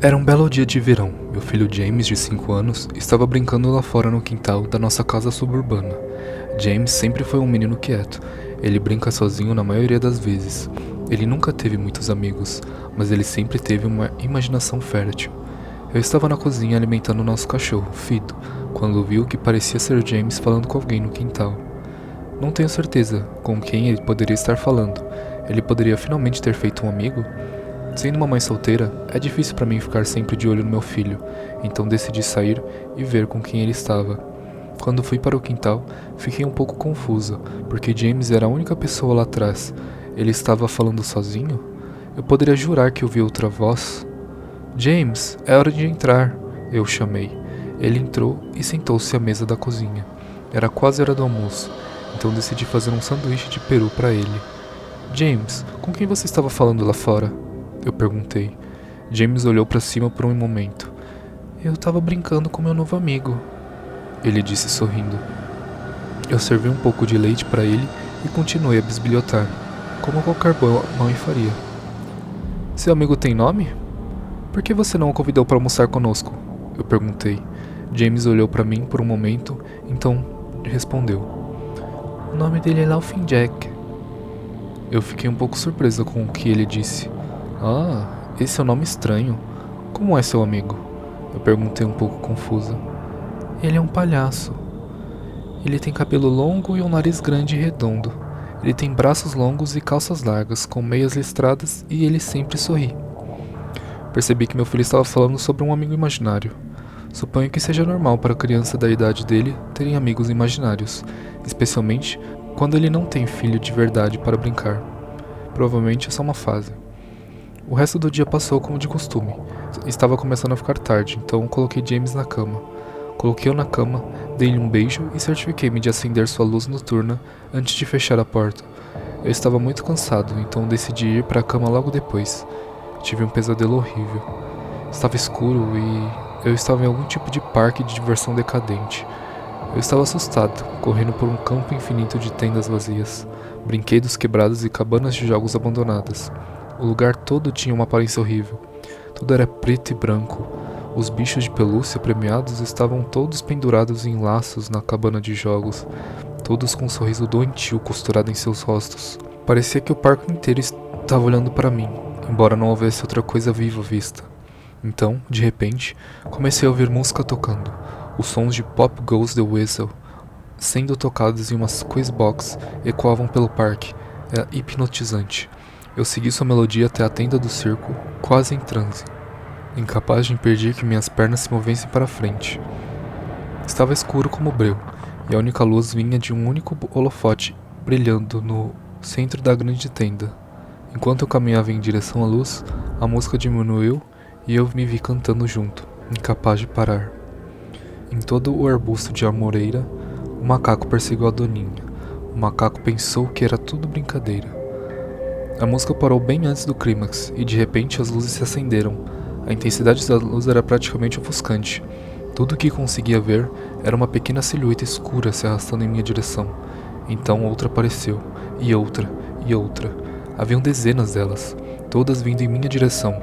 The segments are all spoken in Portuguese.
Era um belo dia de verão. Meu filho James, de 5 anos, estava brincando lá fora no quintal da nossa casa suburbana. James sempre foi um menino quieto. Ele brinca sozinho na maioria das vezes. Ele nunca teve muitos amigos, mas ele sempre teve uma imaginação fértil. Eu estava na cozinha alimentando nosso cachorro, Fido, quando vi o que parecia ser James falando com alguém no quintal. Não tenho certeza com quem ele poderia estar falando. Ele poderia finalmente ter feito um amigo? Sendo uma mãe solteira, é difícil para mim ficar sempre de olho no meu filho, então decidi sair e ver com quem ele estava. Quando fui para o quintal, fiquei um pouco confusa, porque James era a única pessoa lá atrás. Ele estava falando sozinho? Eu poderia jurar que ouvi outra voz. James, é hora de entrar, eu chamei. Ele entrou e sentou-se à mesa da cozinha. Era quase hora do almoço, então decidi fazer um sanduíche de peru para ele. James, com quem você estava falando lá fora? Eu perguntei. James olhou para cima por um momento. Eu estava brincando com meu novo amigo, ele disse sorrindo. Eu servi um pouco de leite para ele e continuei a bisbilhotar, como qualquer boa mãe faria. Seu amigo tem nome? Por que você não o convidou para almoçar conosco? Eu perguntei. James olhou para mim por um momento, então respondeu. O nome dele é Laughing Jack. Eu fiquei um pouco surpresa com o que ele disse. Ah, esse é um nome estranho. Como é seu amigo? Eu perguntei um pouco confusa. Ele é um palhaço. Ele tem cabelo longo e um nariz grande e redondo. Ele tem braços longos e calças largas, com meias listradas, e ele sempre sorri. Percebi que meu filho estava falando sobre um amigo imaginário. Suponho que seja normal para criança da idade dele terem amigos imaginários, especialmente quando ele não tem filho de verdade para brincar. Provavelmente é só uma fase. O resto do dia passou como de costume. Estava começando a ficar tarde, então coloquei James na cama. Coloquei-o na cama, dei-lhe um beijo e certifiquei-me de acender sua luz noturna antes de fechar a porta. Eu estava muito cansado, então decidi ir para a cama logo depois. Tive um pesadelo horrível. Estava escuro e eu estava em algum tipo de parque de diversão decadente. Eu estava assustado, correndo por um campo infinito de tendas vazias, brinquedos quebrados e cabanas de jogos abandonadas. O lugar todo tinha uma aparência horrível. Tudo era preto e branco. Os bichos de pelúcia premiados estavam todos pendurados em laços na cabana de jogos, todos com um sorriso doentio costurado em seus rostos. Parecia que o parque inteiro estava olhando para mim, embora não houvesse outra coisa viva à vista. Então, de repente, comecei a ouvir música tocando. Os sons de Pop Goes the Whistle, sendo tocados em uma quiz box, ecoavam pelo parque. Era hipnotizante. Eu segui sua melodia até a tenda do circo, quase em transe, incapaz de impedir que minhas pernas se movessem para frente. Estava escuro como breu, e a única luz vinha de um único holofote brilhando no centro da grande tenda. Enquanto eu caminhava em direção à luz, a música diminuiu e eu me vi cantando junto, incapaz de parar. Em todo o arbusto de amoreira, o macaco perseguiu a doninha. O macaco pensou que era tudo brincadeira. A música parou bem antes do clímax, e de repente as luzes se acenderam. A intensidade da luz era praticamente ofuscante. Tudo o que conseguia ver era uma pequena silhueta escura se arrastando em minha direção. Então outra apareceu, e outra, e outra. Haviam dezenas delas, todas vindo em minha direção.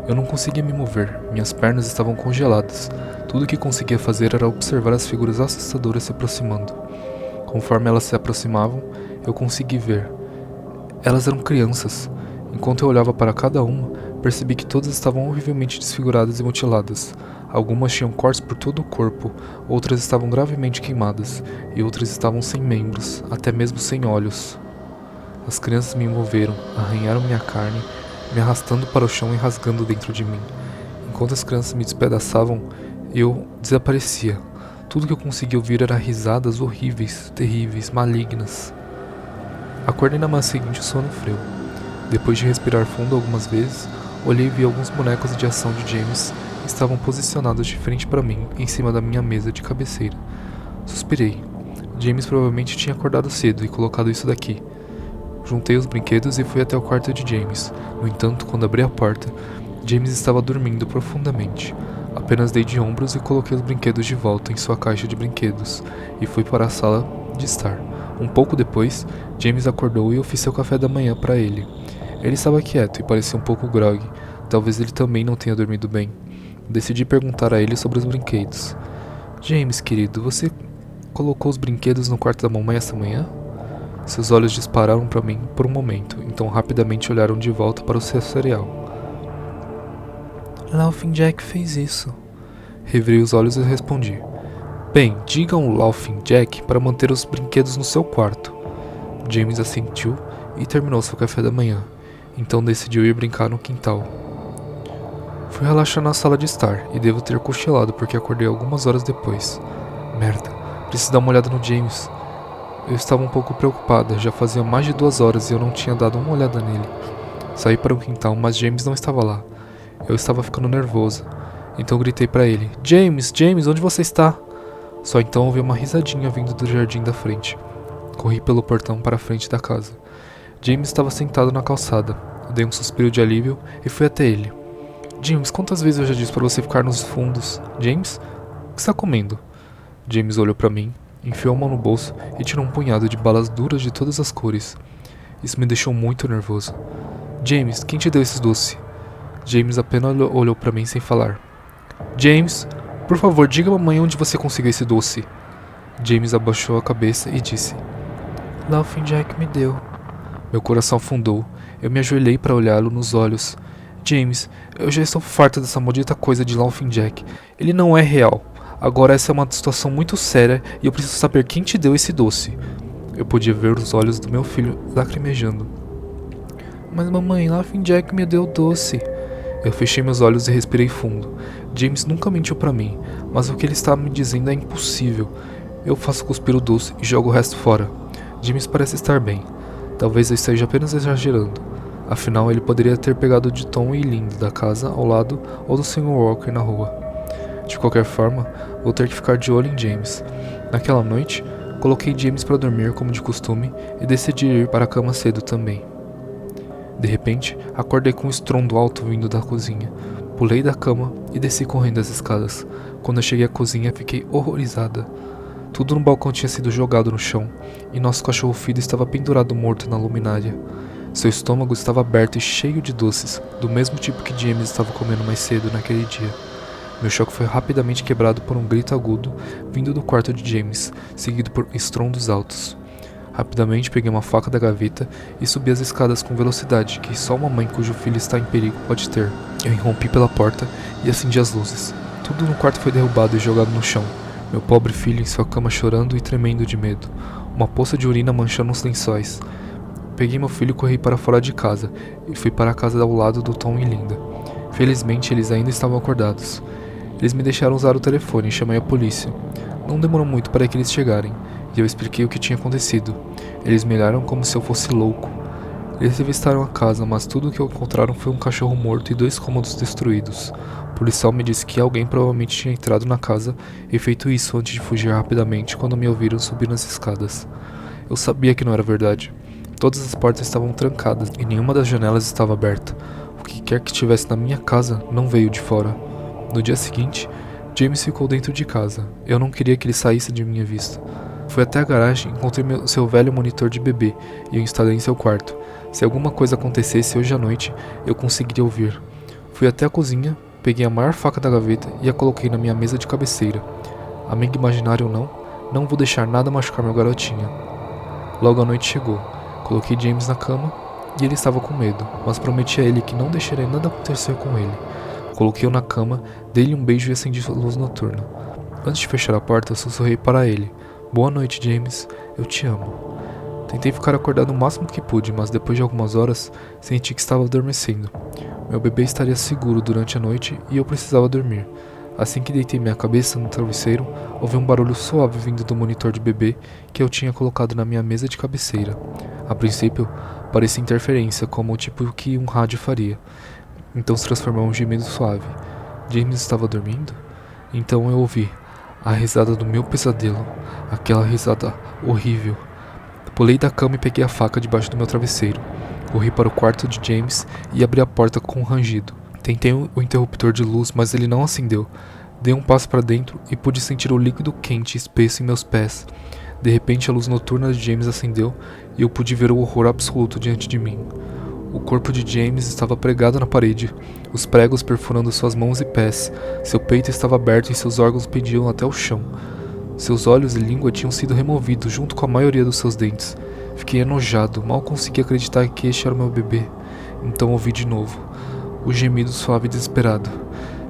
Eu não conseguia me mover, minhas pernas estavam congeladas. Tudo o que conseguia fazer era observar as figuras assustadoras se aproximando. Conforme elas se aproximavam, eu consegui ver. Elas eram crianças. Enquanto eu olhava para cada uma, percebi que todas estavam horrivelmente desfiguradas e mutiladas. Algumas tinham cortes por todo o corpo, outras estavam gravemente queimadas, e outras estavam sem membros, até mesmo sem olhos. As crianças me envolveram, arranharam minha carne, me arrastando para o chão e rasgando dentro de mim. Enquanto as crianças me despedaçavam, eu desaparecia. Tudo que eu conseguia ouvir era risadas horríveis, terríveis, malignas. Acordei na manhã seguinte o sono frio. Depois de respirar fundo algumas vezes, olhei e vi alguns bonecos de ação de James estavam posicionados de frente para mim, em cima da minha mesa de cabeceira. Suspirei. James provavelmente tinha acordado cedo e colocado isso daqui. Juntei os brinquedos e fui até o quarto de James. No entanto, quando abri a porta, James estava dormindo profundamente. Apenas dei de ombros e coloquei os brinquedos de volta em sua caixa de brinquedos, e fui para a sala de estar. Um pouco depois, James acordou e eu fiz seu café da manhã para ele. Ele estava quieto e parecia um pouco grogue. Talvez ele também não tenha dormido bem. decidi perguntar a ele sobre os brinquedos. James, querido, você colocou os brinquedos no quarto da mamãe essa manhã? Seus olhos dispararam para mim por um momento, então rapidamente olharam de volta para o seu cereal. Laughing Jack fez isso. Revirei os olhos e respondi. Bem, diga ao Laughing Jack para manter os brinquedos no seu quarto. James assentiu e terminou seu café da manhã, então decidiu ir brincar no quintal. Fui relaxar na sala de estar e devo ter cochilado porque acordei algumas horas depois. Merda, preciso dar uma olhada no James. Eu estava um pouco preocupada, já fazia mais de 2 horas e eu não tinha dado uma olhada nele. Saí para o quintal, mas James não estava lá. Eu estava ficando nervosa, então gritei para ele. James, onde você está? Só então ouvi uma risadinha vindo do jardim da frente. Corri pelo portão para a frente da casa. James estava sentado na calçada. Eu dei um suspiro de alívio e fui até ele. James, quantas vezes eu já disse para você ficar nos fundos? James, o que está comendo? James olhou para mim, enfiou a mão no bolso e tirou um punhado de balas duras de todas as cores. Isso me deixou muito nervoso. James, quem te deu esse doce? James apenas olhou para mim sem falar. James, por favor, diga à mamãe onde você conseguiu esse doce. James abaixou a cabeça e disse. Laughing Jack me deu. Meu coração afundou. Eu me ajoelhei para olhá-lo nos olhos. James, eu já estou farta dessa maldita coisa de Laughing Jack. Ele não é real. Agora essa é uma situação muito séria e eu preciso saber quem te deu esse doce. Eu podia ver os olhos do meu filho lacrimejando. Mas mamãe, Laughing Jack me deu o doce. Eu fechei meus olhos e respirei fundo. James nunca mentiu pra mim, mas o que ele está me dizendo é impossível. Eu faço cuspir o doce e jogo o resto fora. James parece estar bem. Talvez eu esteja apenas exagerando. Afinal, ele poderia ter pegado de Tom e Linda da casa ao lado ou do Sr. Walker na rua. De qualquer forma, vou ter que ficar de olho em James. Naquela noite, coloquei James para dormir como de costume e decidi ir para a cama cedo também. De repente, acordei com um estrondo alto vindo da cozinha. Pulei da cama e desci correndo as escadas. Quando eu cheguei à cozinha, fiquei horrorizada. Tudo no balcão tinha sido jogado no chão e nosso cachorro filho estava pendurado morto na luminária. Seu estômago estava aberto e cheio de doces, do mesmo tipo que James estava comendo mais cedo naquele dia. Meu choque foi rapidamente quebrado por um grito agudo vindo do quarto de James, seguido por estrondos altos. Rapidamente peguei uma faca da gaveta e subi as escadas com velocidade que só uma mãe cujo filho está em perigo pode ter. Eu irrompi pela porta e acendi as luzes. Tudo no quarto foi derrubado e jogado no chão. Meu pobre filho em sua cama chorando e tremendo de medo. Uma poça de urina manchando os lençóis. Peguei meu filho e corri para fora de casa e fui para a casa ao lado do Tom e Linda. Felizmente eles ainda estavam acordados. Eles me deixaram usar o telefone e chamei a polícia. Não demorou muito para que eles chegarem, e eu expliquei o que tinha acontecido. Eles me olharam como se eu fosse louco. Eles revistaram a casa, mas tudo o que encontraram foi um cachorro morto e 2 cômodos destruídos. O policial me disse que alguém provavelmente tinha entrado na casa e feito isso antes de fugir rapidamente quando me ouviram subir nas escadas. Eu sabia que não era verdade. Todas as portas estavam trancadas e nenhuma das janelas estava aberta. O que quer que estivesse na minha casa não veio de fora. No dia seguinte, James ficou dentro de casa. Eu não queria que ele saísse de minha vista. Fui até a garagem e encontrei seu velho monitor de bebê e o instalei em seu quarto. Se alguma coisa acontecesse hoje à noite, eu conseguiria ouvir. Fui até a cozinha, peguei a maior faca da gaveta e a coloquei na minha mesa de cabeceira. Amigo imaginário ou não, não vou deixar nada machucar meu garotinho. Logo a noite chegou. Coloquei James na cama e ele estava com medo, mas prometi a ele que não deixaria nada acontecer com ele. Coloquei-o na cama, dei-lhe um beijo e acendi a luz noturna. Antes de fechar a porta, sussurrei para ele. Boa noite, James. Eu te amo. Tentei ficar acordado o máximo que pude, mas depois de algumas horas, senti que estava adormecendo. Meu bebê estaria seguro durante a noite e eu precisava dormir. Assim que deitei minha cabeça no travesseiro, ouvi um barulho suave vindo do monitor de bebê que eu tinha colocado na minha mesa de cabeceira. A princípio, parecia interferência, como o tipo que um rádio faria. Então se transformou em um gemido suave. James estava dormindo? Então eu ouvi a risada do meu pesadelo, aquela risada horrível. Pulei da cama e peguei a faca debaixo do meu travesseiro. Corri para o quarto de James e abri a porta com um rangido. Tentei o interruptor de luz, mas ele não acendeu. Dei um passo para dentro e pude sentir o líquido quente e espesso em meus pés. De repente a luz noturna de James acendeu e eu pude ver o horror absoluto diante de mim. O corpo de James estava pregado na parede, os pregos perfurando suas mãos e pés. Seu peito estava aberto e seus órgãos pendiam até o chão. Seus olhos e língua tinham sido removidos, junto com a maioria dos seus dentes. Fiquei enojado, mal consegui acreditar que este era o meu bebê. Então ouvi de novo, o gemido suave e desesperado.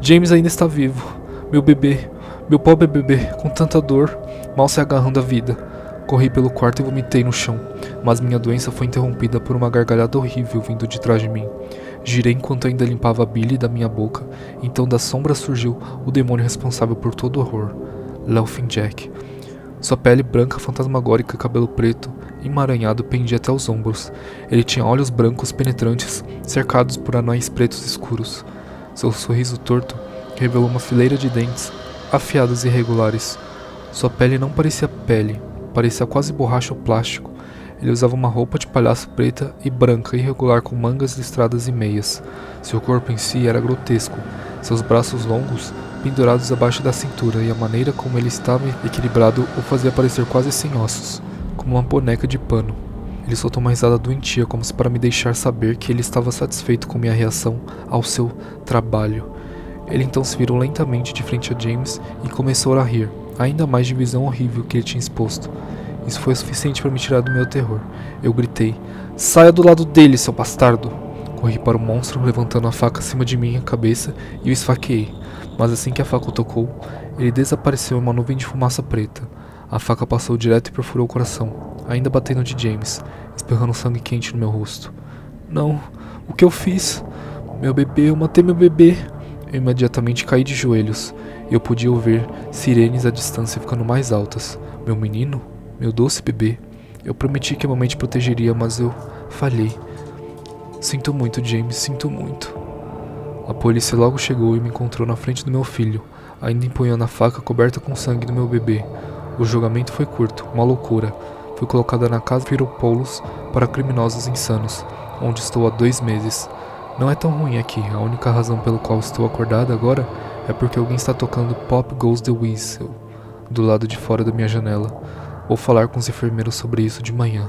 James ainda está vivo. Meu bebê, meu pobre bebê, com tanta dor, mal se agarrando à vida. Corri pelo quarto e vomitei no chão, mas minha doença foi interrompida por uma gargalhada horrível vindo de trás de mim. Girei enquanto ainda limpava a bile da minha boca, então da sombra surgiu o demônio responsável por todo o horror, Laughing Jack. Sua pele branca fantasmagórica e cabelo preto, emaranhado, pendia até os ombros. Ele tinha olhos brancos penetrantes, cercados por anéis pretos escuros. Seu sorriso torto revelou uma fileira de dentes, afiados e irregulares. Sua pele não parecia pele, parecia quase borracha ou plástico. Ele usava uma roupa de palhaço preta e branca irregular com mangas listradas e meias. Seu corpo em si era grotesco, seus braços longos pendurados abaixo da cintura e a maneira como ele estava equilibrado o fazia parecer quase sem ossos, como uma boneca de pano. Ele soltou uma risada doentia como se para me deixar saber que ele estava satisfeito com minha reação ao seu trabalho. Ele então se virou lentamente de frente a James e começou a rir, ainda mais de visão horrível que ele tinha exposto. Isso foi o suficiente para me tirar do meu terror. Eu gritei: "Saia do lado dele, seu bastardo!" Corri para o monstro, levantando a faca acima de minha cabeça e o esfaqueei. Mas assim que a faca o tocou, ele desapareceu em uma nuvem de fumaça preta. A faca passou direto e perfurou o coração, ainda batendo de James, espirrando sangue quente no meu rosto. Não, o que eu fiz? Meu bebê, eu matei meu bebê! Eu imediatamente caí de joelhos, e eu podia ouvir sirenes à distância ficando mais altas. Meu menino? Meu doce bebê. Eu prometi que a mamãe te protegeria, mas eu falhei. Sinto muito, James, sinto muito. A polícia logo chegou e me encontrou na frente do meu filho, ainda empunhando a faca coberta com sangue do meu bebê. O julgamento foi curto, uma loucura. Fui colocada na casa Piropoulos para criminosos insanos, onde estou há 2 meses. Não é tão ruim aqui, a única razão pela qual estou acordada agora é porque alguém está tocando Pop Goes the Weasel do lado de fora da minha janela. Vou falar com os enfermeiros sobre isso de manhã.